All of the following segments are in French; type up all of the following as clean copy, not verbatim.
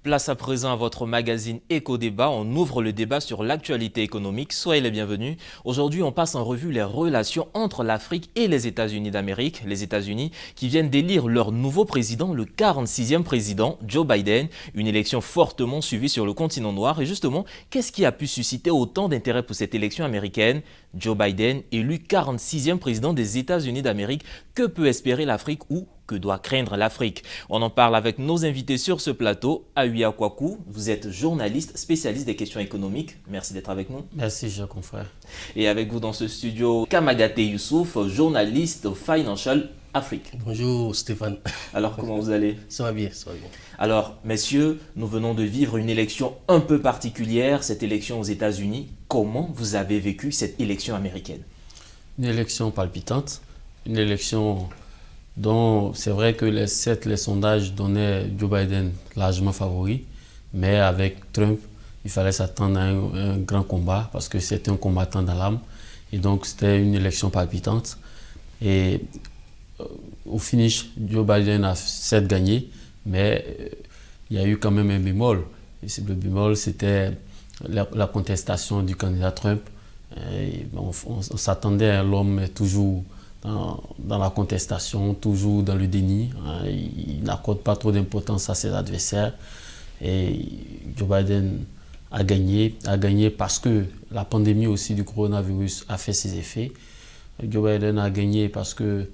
Place à présent à votre magazine Éco-Débat. On ouvre le débat sur l'actualité économique. Soyez les bienvenus. Aujourd'hui, on passe en revue les relations entre l'Afrique et les États-Unis d'Amérique. Les États-Unis qui viennent d'élire leur nouveau président, le 46e président, Joe Biden. Une élection fortement suivie sur le continent noir. Et justement, qu'est-ce qui a pu susciter autant d'intérêt pour cette élection américaine? Joe Biden, élu 46e président des États-Unis d'Amérique. Que peut espérer l'Afrique ou que doit craindre l'Afrique? On en parle avec nos invités sur ce plateau. Aouya Kwaku, vous êtes journaliste, spécialiste des questions économiques. Merci d'être avec nous. Merci, cher confrère. Et avec vous dans ce studio, Kamagate Youssouf, journaliste au Financial Afrique. Bonjour Stéphane. Alors, comment vous allez? Ça va bien, ça va bien. Alors, messieurs, nous venons de vivre une élection un peu particulière, cette élection aux États-Unis. Comment vous avez vécu cette élection américaine? Une élection palpitante, une élection dont c'est vrai que les sondages donnaient Joe Biden largement favori, mais avec Trump, il fallait s'attendre à un grand combat parce que c'était un combattant dans l'âme. Et donc, c'était une élection palpitante. Et au finish, Joe Biden a certes gagné, mais il y a eu quand même un bémol. Et le bémol, c'était la contestation du candidat Trump. On s'attendait à l'homme toujours dans la contestation, toujours dans le déni. Il n'accorde pas trop d'importance à ses adversaires. Et Joe Biden a gagné parce que la pandémie aussi du coronavirus a fait ses effets. Joe Biden a gagné parce que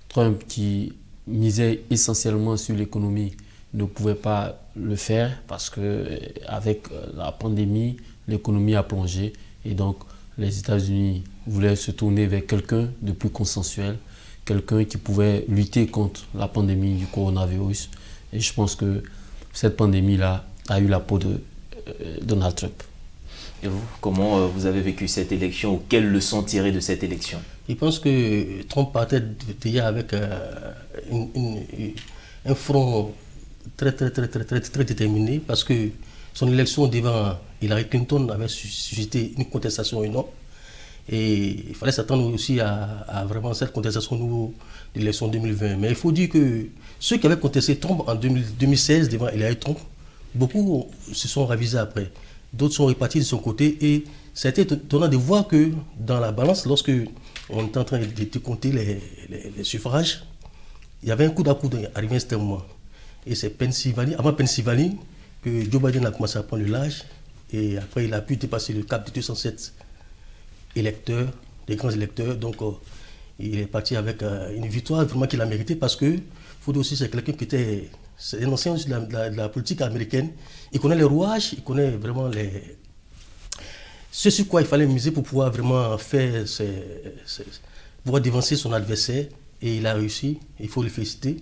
Trump, qui misait essentiellement sur l'économie, ne pouvait pas le faire parce qu'avec la pandémie, l'économie a plongé. Et donc, les États-Unis voulaient se tourner vers quelqu'un de plus consensuel, quelqu'un qui pouvait lutter contre la pandémie du coronavirus. Et je pense que cette pandémie-là a eu la peau de Donald Trump. Et vous, comment vous avez vécu cette élection ou quelles leçons tirer de cette élection? Je pense que Trump partait déjà avec un front très déterminé parce que son élection devant Hillary Clinton avait suscité une contestation énorme. Et il fallait s'attendre aussi à vraiment cette contestation au niveau de l'élection 2020. Mais il faut dire que ceux qui avaient contesté Trump en 2016 devant Hillary Trump, beaucoup se sont ravisés après. D'autres sont repartis de son côté et ça a été étonnant de voir que dans la balance, lorsque on était en train de compter les suffrages, il y avait un coup d'à coude arrivé à ce moment. Et c'est avant Pennsylvanie, que Joe Biden a commencé à prendre le large et après il a pu dépasser le cap de 207 électeurs, des grands électeurs. Donc il est parti avec une victoire vraiment qu'il a méritée parce que faut dire aussi c'est quelqu'un qui était un ancien de la politique américaine. Il connaît les rouages, il connaît vraiment ce sur quoi il fallait miser pour pouvoir vraiment pouvoir dévancer son adversaire et il a réussi, il faut le féliciter.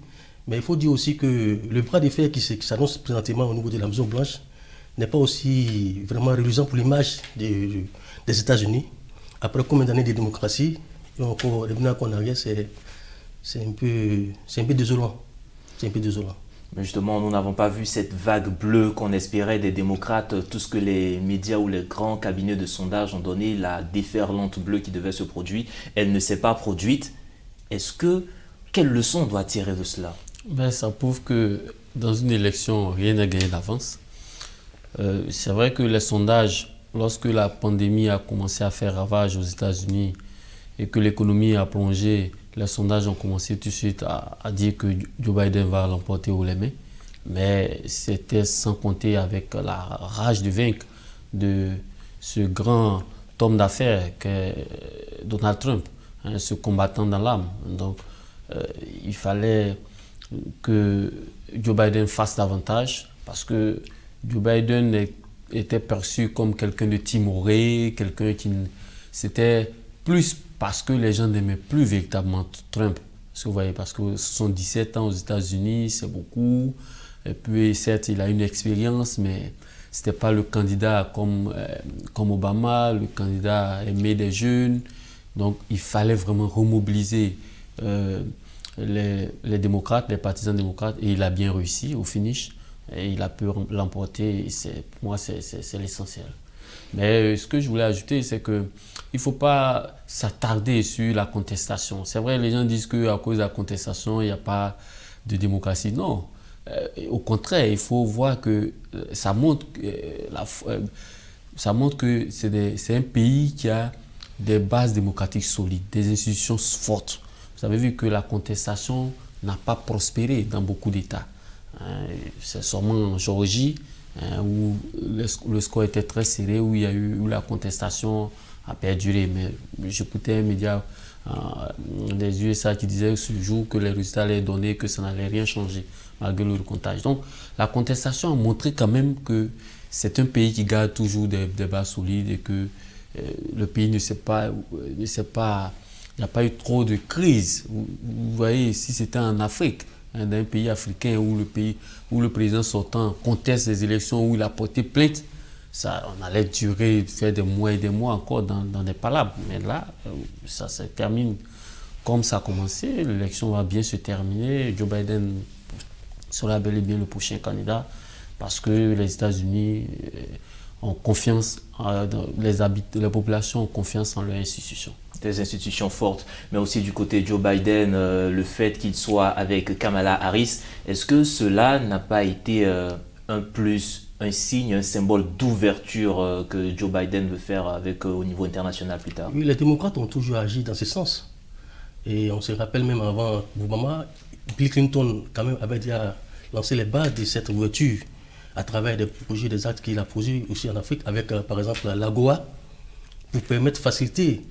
Mais il faut dire aussi que le bras de fer qui s'annonce présentement au niveau de la Maison Blanche n'est pas aussi vraiment reluisant pour l'image des États-Unis. Après combien d'années de démocratie, et encore revenir en arrière, c'est un peu désolant. C'est un peu désolant. Mais justement, nous n'avons pas vu cette vague bleue qu'on espérait des démocrates. Tout ce que les médias ou les grands cabinets de sondage ont donné, la déferlante bleue qui devait se produire, elle ne s'est pas produite. Quelle leçon on doit tirer de cela? Ça prouve que dans une élection, rien n'est gagné d'avance. C'est vrai que les sondages, lorsque la pandémie a commencé à faire ravage aux États-Unis et que l'économie a plongé, les sondages ont commencé tout de suite à dire que Joe Biden va l'emporter haut les mains. Mais c'était sans compter avec la rage de vaincre de ce grand homme d'affaires qu'est Donald Trump, ce combattant dans l'âme. Donc, il fallait que Joe Biden fasse davantage parce que Joe Biden était perçu comme quelqu'un de timoré, quelqu'un qui... C'était plus parce que les gens n'aimaient plus véritablement Trump. Parce que vous voyez, parce que 77 ans aux États-Unis, c'est beaucoup. Et puis, certes, il a une expérience, mais ce n'était pas le candidat comme Obama, le candidat aimé des jeunes. Donc, il fallait vraiment remobiliser les démocrates, les partisans démocrates, et il a bien réussi au finish. Et il a pu l'emporter, et pour moi, c'est l'essentiel. Mais ce que je voulais ajouter, c'est qu'il ne faut pas s'attarder sur la contestation. C'est vrai, les gens disent qu'à cause de la contestation, il n'y a pas de démocratie. Non. Au contraire, il faut voir que ça montre, ça montre que c'est un pays qui a des bases démocratiques solides, des institutions fortes. Vous avez vu que la contestation n'a pas prospéré dans beaucoup d'États. C'est seulement en Géorgie où le score était très serré, où la contestation a perduré. Mais j'écoutais un média des USA qui disait ce jour que les résultats allaient donner, que ça n'allait rien changer malgré le recomptage. Donc la contestation a montré quand même que c'est un pays qui garde toujours des bases solides et que le pays ne sait pas, il n'y a pas eu trop de crise. Vous voyez, si c'était en Afrique, d'un pays africain où le président sortant conteste les élections, où il a porté plainte, ça, on allait faire des mois et des mois encore dans des palabres. Mais là, ça se termine comme ça a commencé. L'élection va bien se terminer. Joe Biden sera bel et bien le prochain candidat parce que les États-Unis ont confiance, les populations ont confiance en leurs institutions. Des institutions fortes, mais aussi du côté de Joe Biden, le fait qu'il soit avec Kamala Harris, est-ce que cela n'a pas été un plus, un signe, un symbole d'ouverture que Joe Biden veut faire au niveau international plus tard? Oui, les démocrates ont toujours agi dans ce sens. Et on se rappelle même avant Obama, Bill Clinton quand même avait déjà lancé les bases de cette ouverture à travers des projets, des actes qu'il a posés aussi en Afrique, avec par exemple l'AGOA, pour permettre, faciliter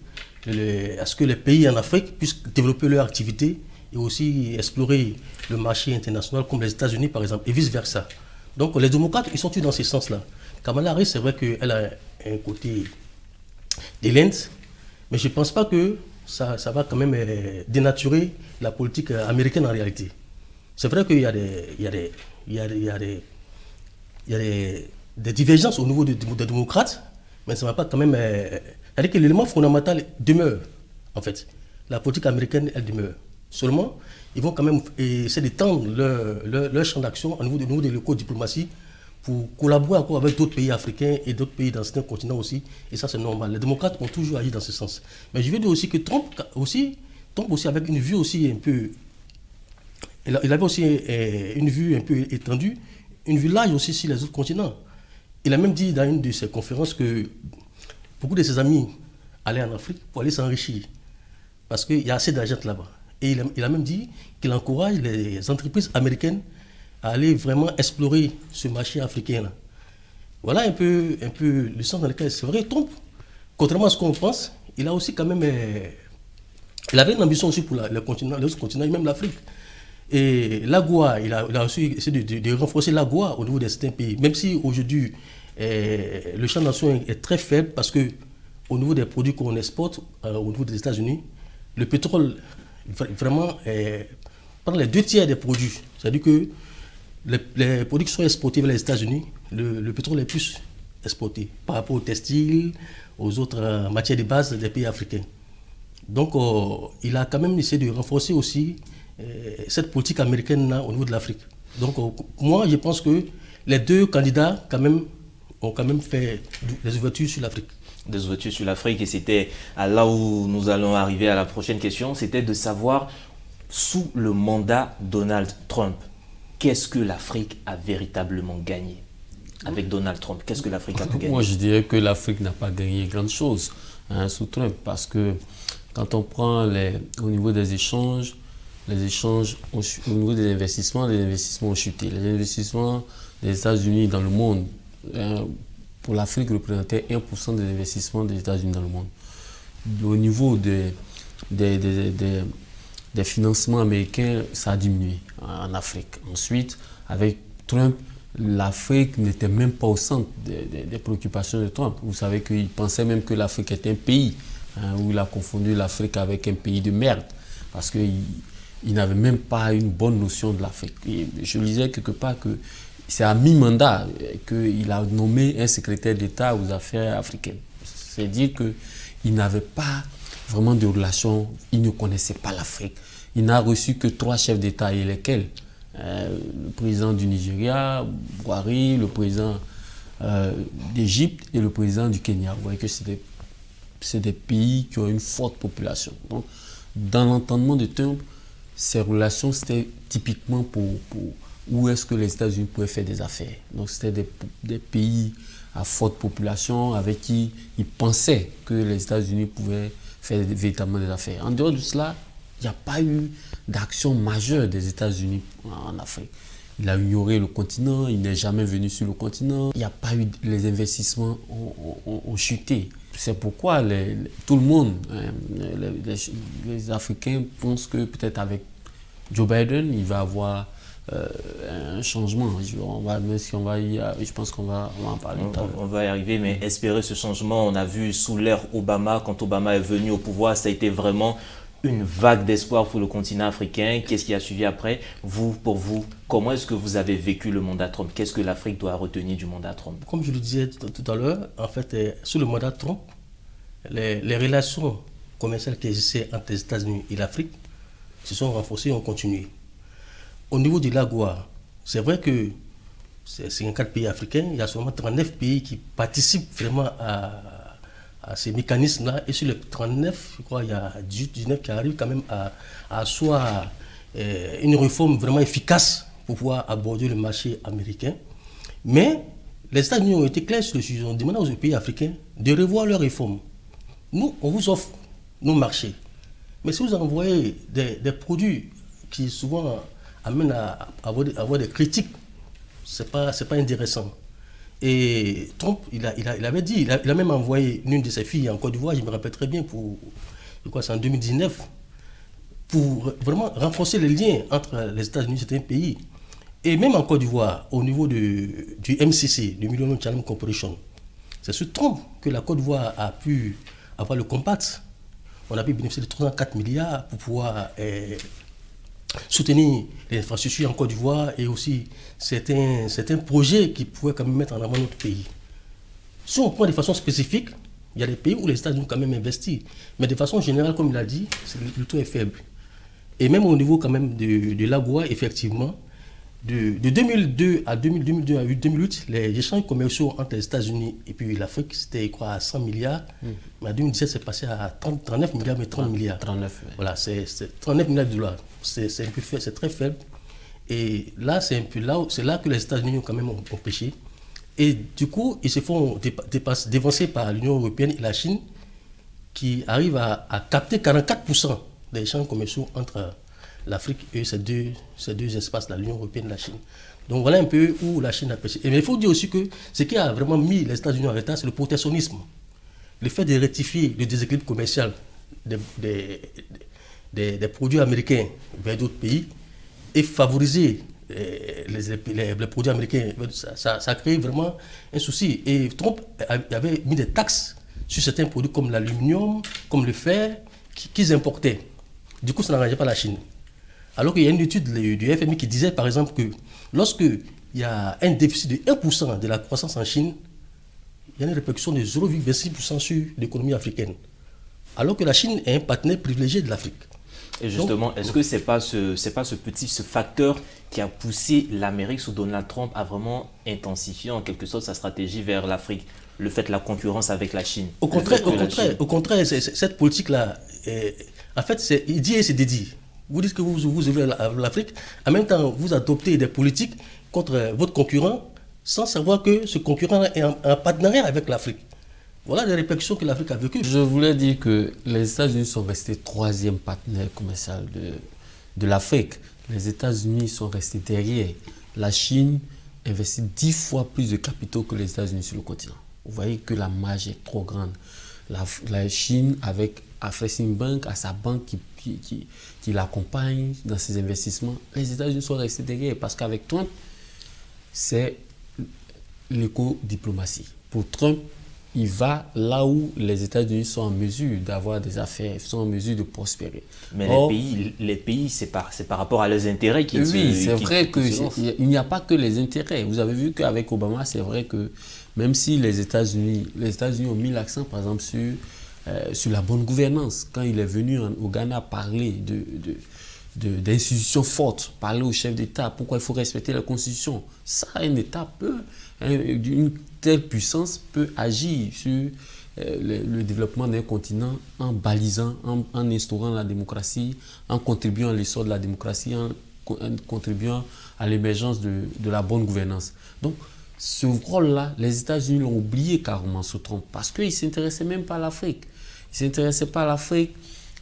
à ce que les pays en Afrique puissent développer leur activité et aussi explorer le marché international comme les États-Unis par exemple, et vice-versa. Donc les démocrates, ils sont tous dans ce sens-là. Kamala Harris, c'est vrai qu'elle a un côté d'élène, mais je ne pense pas que ça va quand même dénaturer la politique américaine en réalité. C'est vrai qu'il y a des divergences au niveau des démocrates, mais ça ne va pas quand même... c'est-à-dire que l'élément fondamental demeure, en fait. La politique américaine, elle demeure. Seulement, ils vont quand même essayer d'étendre leur champ d'action au niveau des locaux de diplomatie pour collaborer encore avec d'autres pays africains et d'autres pays dans certains continents aussi. Et ça, c'est normal. Les démocrates ont toujours agi dans ce sens. Mais je veux dire aussi que Trump aussi avec une vue aussi un peu... Il avait aussi une vue un peu étendue, une vue large aussi sur les autres continents. Il a même dit dans une de ses conférences que beaucoup de ses amis allaient en Afrique pour aller s'enrichir. Parce qu'il y a assez d'argent là-bas. Et il a même dit qu'il encourage les entreprises américaines à aller vraiment explorer ce marché africain-là. Voilà un peu le sens dans lequel c'est vrai. Trump, contrairement à ce qu'on pense, il a aussi quand même... il avait une ambition aussi pour les autres continents, et même l'Afrique. Et l'AGOA, il a aussi essayé de renforcer l'AGOA au niveau de certains pays. Même si aujourd'hui, le champ d'action est très faible parce que au niveau des produits qu'on exporte au niveau des États-Unis, le pétrole vraiment prend les 2 tiers des produits. C'est-à-dire que les produits qui sont exportés vers les États-Unis, le pétrole est plus exporté par rapport aux textiles, aux autres matières de base des pays africains. Donc il a quand même essayé de renforcer aussi cette politique américaine-là au niveau de l'Afrique. Donc moi je pense que les deux candidats ont quand même fait des ouvertures sur l'Afrique. Des ouvertures sur l'Afrique, et c'était là où nous allons arriver à la prochaine question, c'était de savoir, sous le mandat Donald Trump, qu'est-ce que l'Afrique a véritablement gagné? Avec Donald Trump, qu'est-ce que l'Afrique a pu gagner? Moi, je dirais que l'Afrique n'a pas gagné grand-chose sous Trump, parce que quand on prend au niveau des échanges, au niveau des investissements, les investissements ont chuté. Les investissements des États-Unis dans le monde, pour l'Afrique, représentaient 1% des investissements des États-Unis dans le monde. Au niveau des financements américains, ça a diminué en Afrique. Ensuite, avec Trump, l'Afrique n'était même pas au centre des préoccupations de Trump. Vous savez qu'il pensait même que l'Afrique était un pays, où il a confondu l'Afrique avec un pays de merde, parce qu'il n'avait même pas une bonne notion de l'Afrique. Je lisais quelque part que c'est à mi-mandat qu'il a nommé un secrétaire d'État aux affaires africaines. C'est dire qu'il n'avait pas vraiment de relations, il ne connaissait pas l'Afrique. Il n'a reçu que 3 chefs d'État, et lesquels le président du Nigeria, Buhari, le président d'Égypte et le président du Kenya. Vous voyez que c'est des pays qui ont une forte population. Donc, dans l'entendement de Trump, ces relations, c'était typiquement où est-ce que les États-Unis pouvaient faire des affaires. Donc c'était des pays à forte population avec qui ils pensaient que les États-Unis pouvaient faire véritablement des affaires. En dehors de cela, il n'y a pas eu d'action majeure des États-Unis en Afrique. Il a ignoré le continent, il n'est jamais venu sur le continent. Il n'y a pas eu, les investissements ont chuté. C'est pourquoi tout le monde, les Africains pensent que peut-être avec Joe Biden, il va avoir un changement. Je pense qu'on va en parler. On va y arriver, mais espérer ce changement, on a vu sous l'ère Obama, quand Obama est venu au pouvoir, ça a été vraiment une vague d'espoir pour le continent africain. Qu'est-ce qui a suivi après? Pour vous, comment est-ce que vous avez vécu le mandat Trump? Qu'est-ce que l'Afrique doit retenir du mandat Trump? Comme je le disais tout à l'heure, en fait, sous le mandat Trump, les relations commerciales qui existaient entre les États-Unis et l'Afrique se sont renforcées et ont continué. Au niveau de l'AGOA, c'est vrai que c'est 54 pays africains, il y a seulement 39 pays qui participent vraiment à ces mécanismes-là. Et sur les 39, je crois, il y a 19 qui arrivent quand même à asseoir une réforme vraiment efficace pour pouvoir aborder le marché américain. Mais les États-Unis ont été clairs sur le sujet. On demande aux pays africains de revoir leurs réformes. Nous, on vous offre nos marchés. Mais si vous envoyez des produits qui souvent amènent à avoir des critiques, c'est pas intéressant. Et Trump, il avait dit, il a même envoyé l'une de ses filles en Côte d'Ivoire, je me rappelle très bien, c'est en 2019, pour vraiment renforcer les liens entre les États-Unis et certains pays. Et même en Côte d'Ivoire, au niveau du MCC, du Millennium Challenge Corporation, c'est sous Trump que la Côte d'Ivoire a pu avoir le compact. On a pu bénéficier de 304 milliards pour pouvoir soutenir les infrastructures en Côte d'Ivoire et aussi certains projets qui pouvaient quand même mettre en avant notre pays. Si on prend de façon spécifique, il y a des pays où les États-Unis ont quand même investi. Mais de façon générale, comme il a dit, le taux est faible. Et même au niveau quand même de l'AGOA, effectivement, de 2002 à 2008, les échanges commerciaux entre les États-Unis et puis l'Afrique, c'était quoi, à 100 milliards. Mais en 2017, c'est passé à 39 milliards, mais 30 milliards. 39, oui. Voilà, c'est 39 milliards de dollars. C'est un peu fait, c'est très faible. Et là, c'est là que les États-Unis ont quand même ont pêché. Et du coup, ils se font dévancer par l'Union européenne et la Chine, qui arrivent à capter 44% des échanges commerciaux entre l'Afrique et ces deux espaces, l'Union européenne et la Chine. Donc voilà un peu où la Chine a pêché. Mais il faut dire aussi que ce qui a vraiment mis les États-Unis en retard, c'est le protectionnisme. Le fait de rectifier le déséquilibre commercial des produits américains vers d'autres pays et favoriser les produits américains, ça a créé vraiment un souci. Et Trump avait mis des taxes sur certains produits comme l'aluminium, comme le fer, qu'ils importaient. Du coup, ça n'arrangeait pas la Chine. Alors qu'il y a une étude du FMI qui disait, par exemple, que lorsqu'il y a un déficit de 1% de la croissance en Chine, il y a une répercussion de 0,26% sur l'économie africaine. Alors que la Chine est un partenaire privilégié de l'Afrique. Et justement, est-ce que c'est pas ce facteur qui a poussé l'Amérique sous Donald Trump à vraiment intensifier en quelque sorte sa stratégie vers l'Afrique, le fait de la concurrence avec la Chine? Au contraire, cette politique-là, en fait, il dit et c'est dédié. Vous dites que vous ouvrez l'Afrique, en même temps, vous adoptez des politiques contre votre concurrent sans savoir que ce concurrent est en partenariat avec l'Afrique. Voilà les répercussions que l'Afrique a vécues. Je voulais dire que les États-Unis sont restés troisième partenaire commercial de l'Afrique. Les États-Unis sont restés derrière. La Chine investit 10 fois plus de capitaux que les États-Unis sur le continent. Vous voyez que la marge est trop grande. La Chine, avec Afreximbank, à sa banque qui l'accompagne dans ses investissements, les États-Unis sont restés derrière parce qu'avec Trump, c'est l'éco-diplomatie. Pour Trump, il va là où les États-Unis sont en mesure d'avoir des affaires, sont en mesure de prospérer. Mais les pays, c'est par rapport à leurs intérêts qu'ils Oui, c'est vrai qu'il n'y a pas que les intérêts. Vous avez vu qu'avec Obama, c'est vrai que même si les États-Unis ont mis l'accent, par exemple, sur la bonne gouvernance. Quand il est venu au Ghana parler d'institutions fortes, parler au chef d'État, pourquoi il faut respecter la Constitution. Ça, un État d'une telle puissance peut agir sur le développement d'un continent en balisant, en instaurant la démocratie, en contribuant à l'essor de la démocratie, en contribuant à l'émergence de la bonne gouvernance. Donc, ce rôle-là, les États-Unis l'ont oublié carrément sous Trump parce qu'ils ne s'intéressaient même pas à l'Afrique. Ils ne s'intéressaient pas à l'Afrique.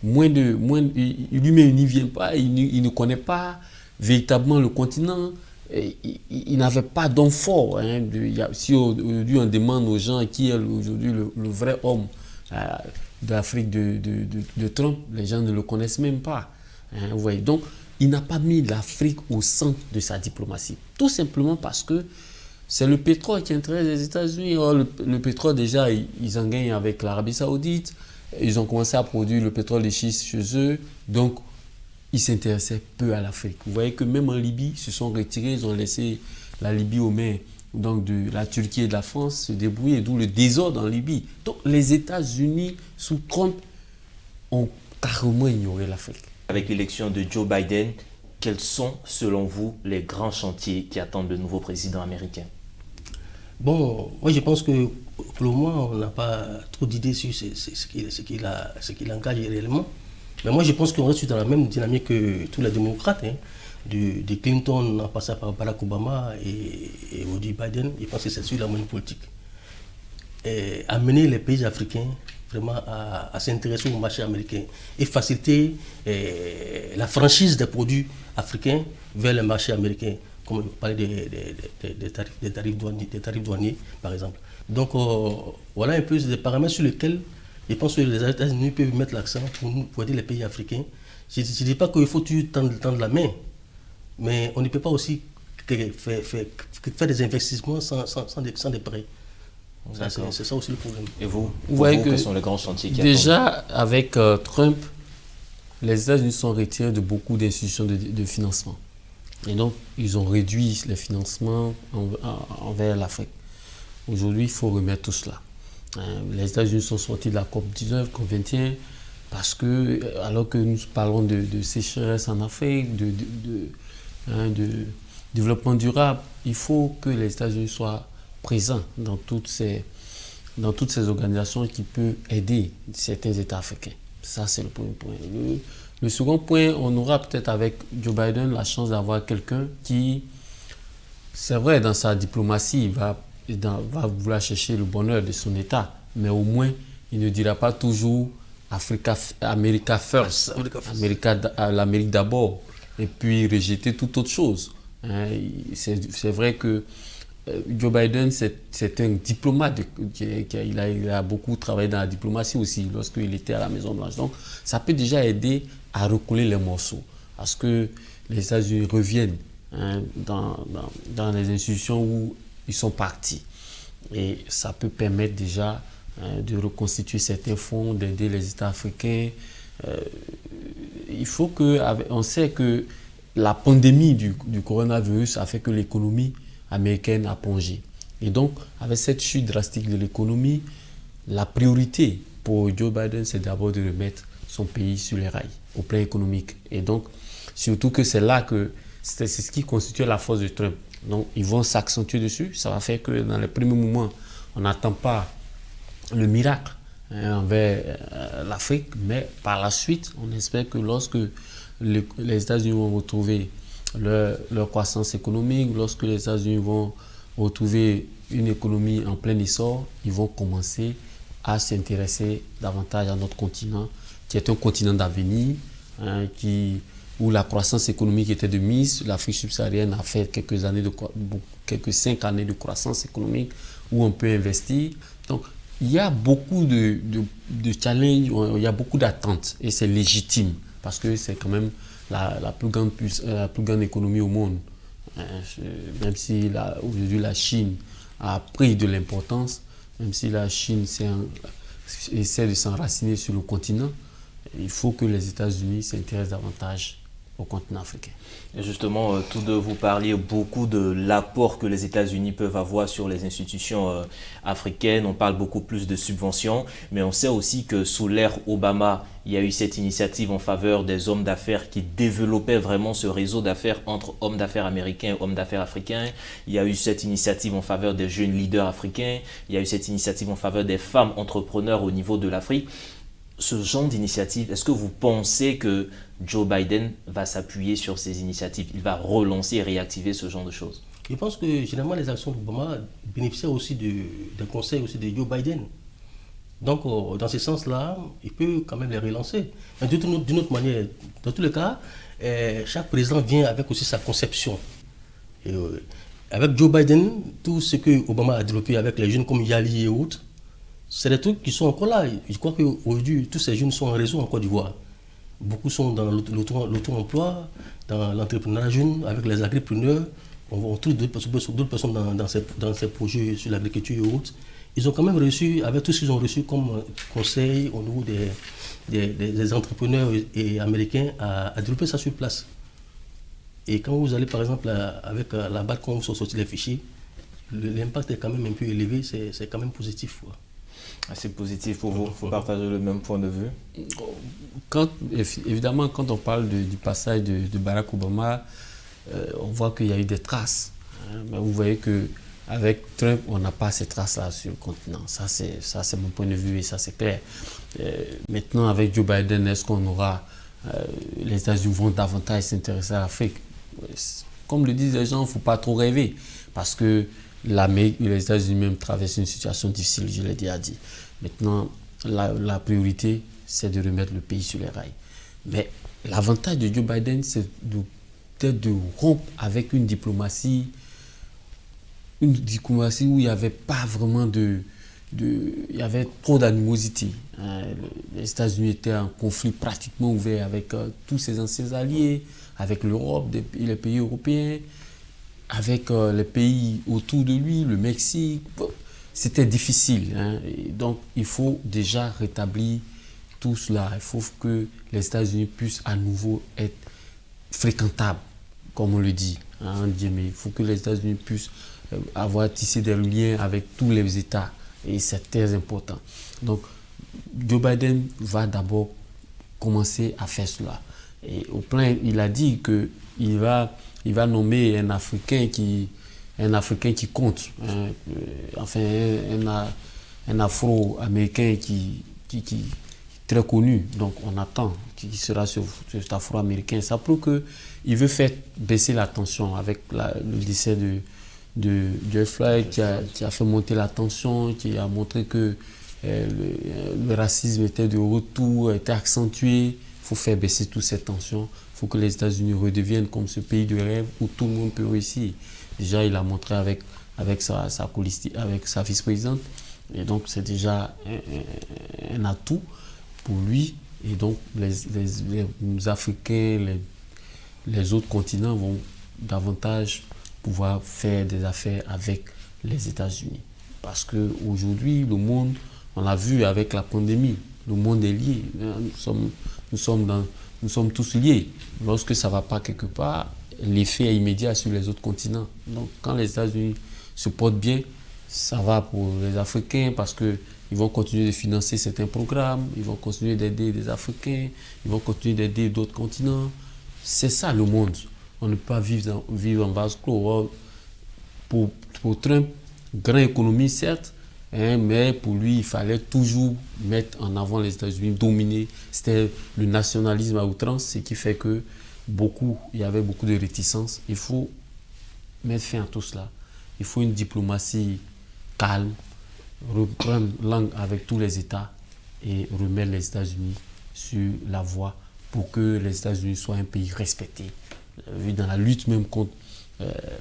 Lui-même, il n'y vient pas, il ne connaît pas véritablement le continent. Il n'avait pas d'homme fort. Si aujourd'hui on demande aux gens qui est aujourd'hui le vrai homme de l'Afrique de Trump, les gens ne le connaissent même pas. Vous voyez. Donc, il n'a pas mis l'Afrique au centre de sa diplomatie. Tout simplement parce que c'est le pétrole qui intéresse les États-Unis. Or, le pétrole, déjà, ils en gagnent avec l'Arabie Saoudite. Ils ont commencé à produire le pétrole de schiste chez eux. Donc, ils s'intéressaient peu à l'Afrique. Vous voyez que même en Libye, ils se sont retirés. Ils ont laissé la Libye aux mains donc de la Turquie et de la France se débrouiller, d'où le désordre en Libye. Donc, les États-Unis, sous Trump, ont carrément ignoré l'Afrique. Avec l'élection de Joe Biden, quels sont, selon vous, les grands chantiers qui attendent le nouveau président américain? Bon, moi je pense que pour le moment, on n'a pas trop d'idées sur ce qu'il engage réellement. Mais moi je pense qu'on reste dans la même dynamique que tous les démocrates, de Clinton en passant par Barack Obama et aujourd'hui Biden. Je pense que c'est sur la même politique. Et amener les pays africains vraiment à s'intéresser au marché américain et faciliter la franchise des produits africains vers le marché américain, comme on parlait des tarifs douaniers, par exemple. Donc voilà un peu des paramètres sur lesquels je pense que les États-Unis peuvent mettre l'accent pour aider les pays africains. Je ne dis pas qu'il faut tendre la main, mais on ne peut pas aussi faire des investissements sans des prêts. C'est ça aussi le problème. Et vous, quels sont les grands chantiers qui déjà, avec Trump, les États-Unis sont retirés de beaucoup d'institutions de financement. Et donc, ils ont réduit les financements envers l'Afrique. Aujourd'hui, il faut remettre tout cela. Les États-Unis sont sortis de la COP19, COP21, parce que, alors que nous parlons de sécheresse en Afrique, de développement durable, il faut que les États-Unis soient présents dans toutes ces organisations qui peuvent aider certains États africains. Ça, c'est le premier point. Le second point, on aura peut-être avec Joe Biden la chance d'avoir quelqu'un qui, c'est vrai, dans sa diplomatie, va vouloir chercher le bonheur de son État, mais au moins, il ne dira pas toujours America first, l'Amérique d'abord, et puis rejeter toute autre chose. C'est vrai que Joe Biden, c'est un diplomate. Il a beaucoup travaillé dans la diplomatie aussi lorsqu'il était à la Maison-Blanche. Donc, ça peut déjà aider à recoller les morceaux. Parce que les États-Unis reviennent dans les institutions où ils sont partis. Et ça peut permettre déjà de reconstituer certains fonds, d'aider les États africains. On sait que la pandémie du coronavirus a fait que l'économie américaine a plongé. Et donc, avec cette chute drastique de l'économie, la priorité pour Joe Biden, c'est d'abord de remettre son pays sur les rails, au plan économique. Et donc, surtout que c'est là que c'est ce qui constitue la force de Trump. Donc, ils vont s'accentuer dessus. Ça va faire que dans les premiers moments, on n'attend pas le miracle envers l'Afrique, mais par la suite, on espère que lorsque les États-Unis vont retrouver leur croissance économique, lorsque les États-Unis vont retrouver une économie en plein essor, ils vont commencer à s'intéresser davantage à notre continent, qui est un continent d'avenir, où la croissance économique était de mise. L'Afrique subsaharienne a fait quelques 5 années de croissance économique où on peut investir. Donc, il y a beaucoup de challenges, il y a beaucoup d'attentes et c'est légitime parce que c'est quand même la plus grande économie au monde. Même si aujourd'hui la Chine a pris de l'importance, même si la Chine essaie de s'enraciner sur le continent, il faut que les États-Unis s'intéressent davantage au continent africain. Et justement, tous deux, vous parliez beaucoup de l'apport que les États-Unis peuvent avoir sur les institutions africaines. On parle beaucoup plus de subventions, mais on sait aussi que sous l'ère Obama, il y a eu cette initiative en faveur des hommes d'affaires qui développaient vraiment ce réseau d'affaires entre hommes d'affaires américains et hommes d'affaires africains. Il y a eu cette initiative en faveur des jeunes leaders africains. Il y a eu cette initiative en faveur des femmes entrepreneurs au niveau de l'Afrique. ce genre d'initiative, est-ce que vous pensez que Joe Biden va s'appuyer sur ces initiatives? Il va relancer et réactiver ce genre de choses? Je pense que généralement les actions d'Obama bénéficient aussi des conseils aussi de Joe Biden. Donc dans ce sens-là, il peut quand même les relancer. Mais d'une autre manière, dans tous les cas, chaque président vient avec aussi sa conception. Et, avec Joe Biden, tout ce que Obama a développé avec les jeunes comme Yali et autres, c'est des trucs qui sont encore là. Je crois qu'aujourd'hui, tous ces jeunes sont en réseau en Côte d'Ivoire. Beaucoup sont dans l'auto-emploi, dans l'entrepreneuriat jeune, avec les agripreneurs. On trouve d'autres personnes dans ces projets sur l'agriculture et autres. Ils ont quand même reçu, avec tout ce qu'ils ont reçu comme conseil au niveau des entrepreneurs et américains, à développer ça sur place. Et quand vous allez par exemple avec la BAC, quand vous sortez les fichiers, l'impact est quand même un peu élevé, c'est quand même positif. Quoi. C'est positif pour vous, vous partagez le même point de vue? Évidemment, quand on parle du passage de Barack Obama, on voit qu'il y a eu des traces. Hein, mais vous voyez qu'avec Trump, on n'a pas ces traces-là sur le continent. Ça, c'est mon point de vue et ça, c'est clair. Maintenant, avec Joe Biden, est-ce qu'on aura... les États-Unis vont davantage s'intéresser à l'Afrique? Comme le disent les gens, il ne faut pas trop rêver. Parce que l'Amérique et les États-Unis même traversent une situation difficile, je l'ai déjà dit. Maintenant, la priorité, c'est de remettre le pays sur les rails. Mais l'avantage de Joe Biden, c'est peut-être de rompre avec une diplomatie où il n'y avait pas vraiment il y avait trop d'animosité. Les États-Unis étaient en conflit pratiquement ouvert avec tous ses anciens alliés, avec l'Europe et les pays européens, avec les pays autour de lui, le Mexique. C'était difficile. Hein. Et donc, il faut déjà rétablir tout cela. Il faut que les États-Unis puissent à nouveau être fréquentables, comme on le dit. Hein, il faut que les États-Unis puissent avoir tissé des liens avec tous les États. Et c'est très important. Donc, Joe Biden va d'abord commencer à faire cela. Et au plan, il a dit qu'il va nommer un Africain qui compte. Hein, enfin, un Afro-Américain qui est très connu. Donc, on attend qu'il sera cet Afro-Américain. Ça prouve qu'il veut faire baisser la tension avec le décès de George Floyd qui a fait monter la tension, qui a montré que le racisme était de retour, était accentué. Il faut faire baisser toutes ces tensions. Il faut que les États-Unis redeviennent comme ce pays de rêve où tout le monde peut réussir. Déjà, il a montré avec sa vice-présidente. Et donc, c'est déjà un atout pour lui. Et donc, les Africains, les autres continents vont davantage pouvoir faire des affaires avec les États-Unis. Parce qu'aujourd'hui, le monde, on l'a vu avec la pandémie, le monde est lié. Nous sommes tous liés. Lorsque ça ne va pas quelque part, l'effet est immédiat sur les autres continents. Donc, quand les États-Unis se portent bien, ça va pour les Africains parce qu'ils vont continuer de financer certains programmes, ils vont continuer d'aider les Africains, ils vont continuer d'aider d'autres continents. C'est ça le monde. On ne peut pas vivre en vase clos. Pour Trump, grande économie certes, hein, mais pour lui, il fallait toujours mettre en avant les États-Unis, dominer. C'était le nationalisme à outrance, ce qui fait que il y avait beaucoup de réticences. Il faut mettre fin à tout cela. Il faut une diplomatie calme, reprendre langue avec tous les États et remettre les États-Unis sur la voie pour que les États-Unis soient un pays respecté. Vu dans la lutte même contre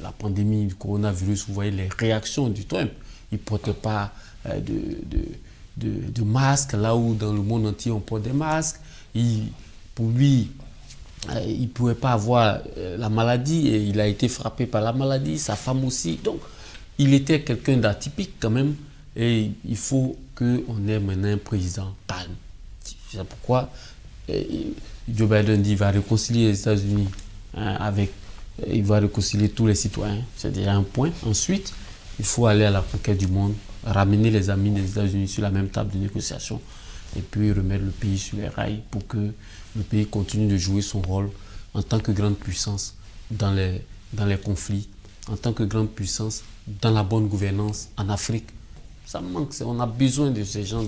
la pandémie du coronavirus, vous voyez les réactions du Trump. Il ne portait pas de masque, là où dans le monde entier on porte des masques. Pour lui, il ne pouvait pas avoir la maladie et il a été frappé par la maladie, sa femme aussi. Donc, il était quelqu'un d'atypique quand même et il faut qu'on ait maintenant un président calme. C'est pourquoi Joe Biden dit qu'il va réconcilier les États-Unis il va réconcilier tous les citoyens. C'est déjà un point. Ensuite, il faut aller à la conquête du monde, ramener les amis des États-Unis sur la même table de négociation et puis remettre le pays sur les rails pour que le pays continue de jouer son rôle en tant que grande puissance dans les conflits, en tant que grande puissance dans la bonne gouvernance en Afrique. Ça manque. On a besoin de ces gens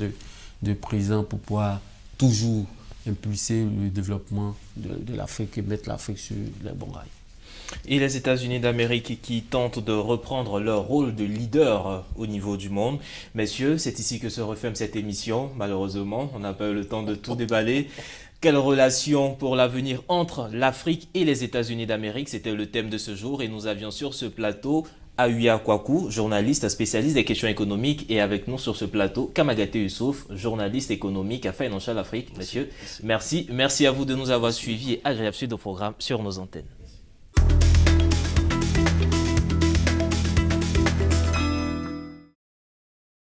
de présidents pour pouvoir toujours impulser le développement de l'Afrique et mettre l'Afrique sur les bons rails. Et les États-Unis d'Amérique qui tentent de reprendre leur rôle de leader au niveau du monde. Messieurs, c'est ici que se referme cette émission. Malheureusement, on n'a pas eu le temps de tout déballer. Quelle relation pour l'avenir entre l'Afrique et les États-Unis d'Amérique? C'était le thème de ce jour et nous avions sur ce plateau Aouya Kwaku, journaliste spécialiste des questions économiques, et avec nous sur ce plateau Kamagate Youssouf, journaliste économique à Financial Afrique. Messieurs, merci à vous de nous avoir suivis et agréable suite au programme sur nos antennes.